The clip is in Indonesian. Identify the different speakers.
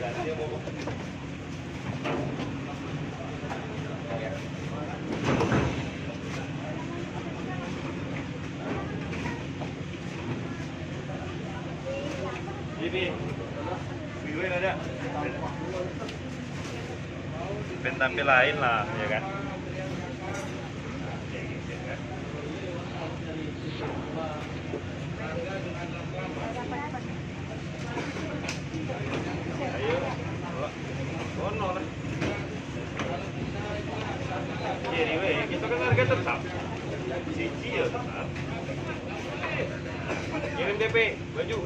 Speaker 1: Ini, gue ada. Tampil lain lah, ya kan? Ayo, ono lah. Jadi weh, kita kan harga tetap. Siji ya tetap. Kirim DP, baju.